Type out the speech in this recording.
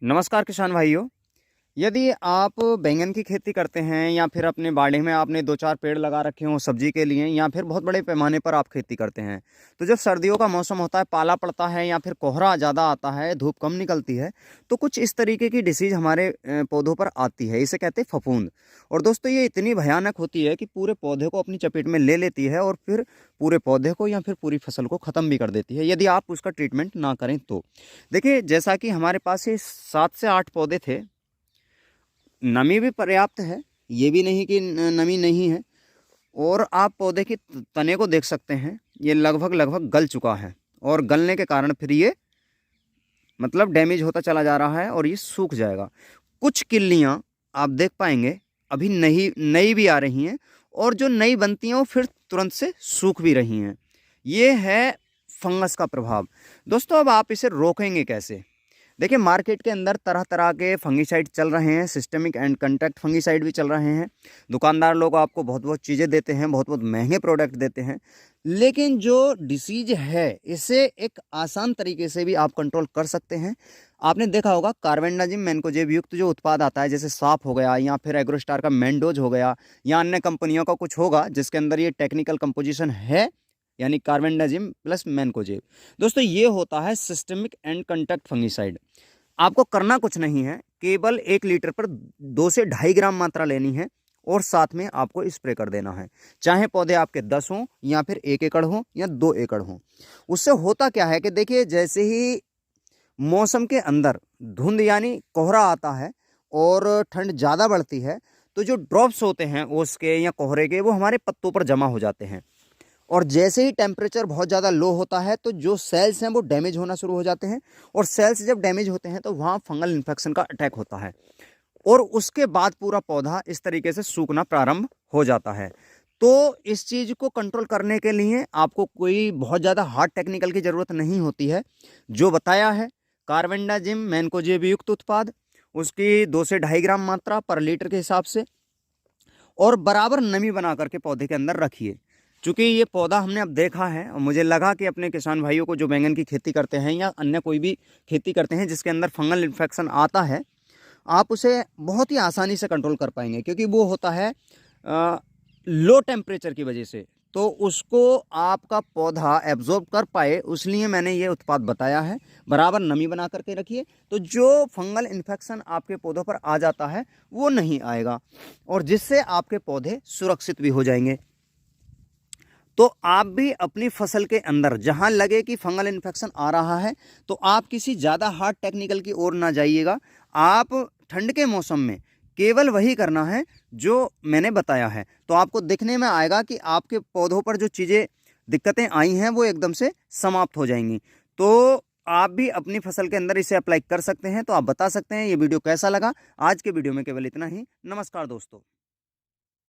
नमस्कार किसान भाइयों। यदि आप बैंगन की खेती करते हैं या फिर अपने बाड़ी में आपने 2-4 पेड़ लगा रखे हों सब्जी के लिए या फिर बहुत बड़े पैमाने पर आप खेती करते हैं, तो जब सर्दियों का मौसम होता है, पाला पड़ता है या फिर कोहरा ज़्यादा आता है, धूप कम निकलती है, तो कुछ इस तरीके की डिसीज़ हमारे पौधों पर आती है। इसे कहते हैं फफूंद। और दोस्तों ये इतनी भयानक होती है कि पूरे पौधे को अपनी चपेट में ले लेती है और फिर पूरे पौधे को या फिर पूरी फसल को ख़त्म भी कर देती है, यदि आप उसका ट्रीटमेंट ना करें तो। देखिए, जैसा कि हमारे पास ये 7 से 8 पौधे थे, नमी भी पर्याप्त है, ये भी नहीं कि नमी नहीं है। और आप पौधे की तने को देख सकते हैं, ये लगभग लगभग गल चुका है और गलने के कारण फिर ये मतलब डैमेज होता चला जा रहा है और ये सूख जाएगा। कुछ किल्लियाँ आप देख पाएंगे अभी नई नई भी आ रही हैं और जो नई बनती हैं वो फिर तुरंत से सूख भी रही हैं। ये है फंगस का प्रभाव। दोस्तों, अब आप इसे रोकेंगे कैसे? देखिए, मार्केट के अंदर तरह तरह के फंगीसाइड चल रहे हैं, सिस्टेमिक एंड कॉन्टैक्ट फंगीसाइड भी चल रहे हैं। दुकानदार लोग आपको बहुत बहुत चीज़ें देते हैं, बहुत बहुत महंगे प्रोडक्ट देते हैं, लेकिन जो डिसीज है इसे एक आसान तरीके से भी आप कंट्रोल कर सकते हैं। आपने देखा होगा कार्बेंडाजिम मैनकोजेब युक्त जो उत्पाद आता है, जैसे साफ हो गया या फिर एग्रोस्टार का मैंडोज हो गया या अन्य कंपनियों का कुछ होगा जिसके अंदर ये टेक्निकल कंपोजिशन है, यानी कार्बेंडाजिम प्लस मैनकोजेब। दोस्तों, ये होता है सिस्टेमिक एंड कॉन्टैक्ट फंगीसाइड। आपको करना कुछ नहीं है, केवल 1 लीटर पर 2 से 2.5 ग्राम मात्रा लेनी है और साथ में आपको स्प्रे कर देना है। चाहे पौधे आपके 10 हों या फिर 1 एकड़ हों या 2 एकड़ हों। उससे होता क्या है कि देखिए, जैसे ही मौसम के अंदर धुंध यानी कोहरा आता है और ठंड ज़्यादा बढ़ती है, तो जो ड्रॉप्स होते हैं ओस के या कोहरे के, वो हमारे पत्तों पर जमा हो जाते हैं। और जैसे ही टेम्परेचर बहुत ज़्यादा लो होता है तो जो सेल्स हैं वो डैमेज होना शुरू हो जाते हैं और सेल्स जब डैमेज होते हैं तो वहाँ फंगल इन्फेक्शन का अटैक होता है और उसके बाद पूरा पौधा इस तरीके से सूखना प्रारंभ हो जाता है। तो इस चीज़ को कंट्रोल करने के लिए आपको कोई बहुत ज़्यादा हार्ड टेक्निकल की ज़रूरत नहीं होती है। जो बताया है, कार्बेंडाजिम मैनकोजेब युक्त उत्पाद, उसकी 2 से 2.5 ग्राम मात्रा पर लीटर के हिसाब से, और बराबर नमी बना करके पौधे के अंदर रखिए। चूँकि ये पौधा हमने अब देखा है और मुझे लगा कि अपने किसान भाइयों को जो बैंगन की खेती करते हैं या अन्य कोई भी खेती करते हैं जिसके अंदर फंगल इन्फेक्शन आता है, आप उसे बहुत ही आसानी से कंट्रोल कर पाएंगे, क्योंकि वो होता है लो टेम्परेचर की वजह से। तो उसको आपका पौधा एब्जॉर्ब कर पाए, उसलिए मैंने ये उत्पाद बताया है। बराबर नमी बना करके रखिए, तो जो फंगल इन्फेक्शन आपके पौधों पर आ जाता है वो नहीं आएगा और जिससे आपके पौधे सुरक्षित भी हो जाएंगे। तो आप भी अपनी फसल के अंदर जहां लगे कि फंगल इन्फेक्शन आ रहा है, तो आप किसी ज़्यादा हार्ड टेक्निकल की ओर ना जाइएगा। आप ठंड के मौसम में केवल वही करना है जो मैंने बताया है, तो आपको दिखने में आएगा कि आपके पौधों पर जो चीज़ें दिक्कतें आई हैं वो एकदम से समाप्त हो जाएंगी। तो आप भी अपनी फसल के अंदर इसे अप्लाई कर सकते हैं। तो आप बता सकते हैं ये वीडियो कैसा लगा। आज के वीडियो में केवल इतना ही। नमस्कार दोस्तों।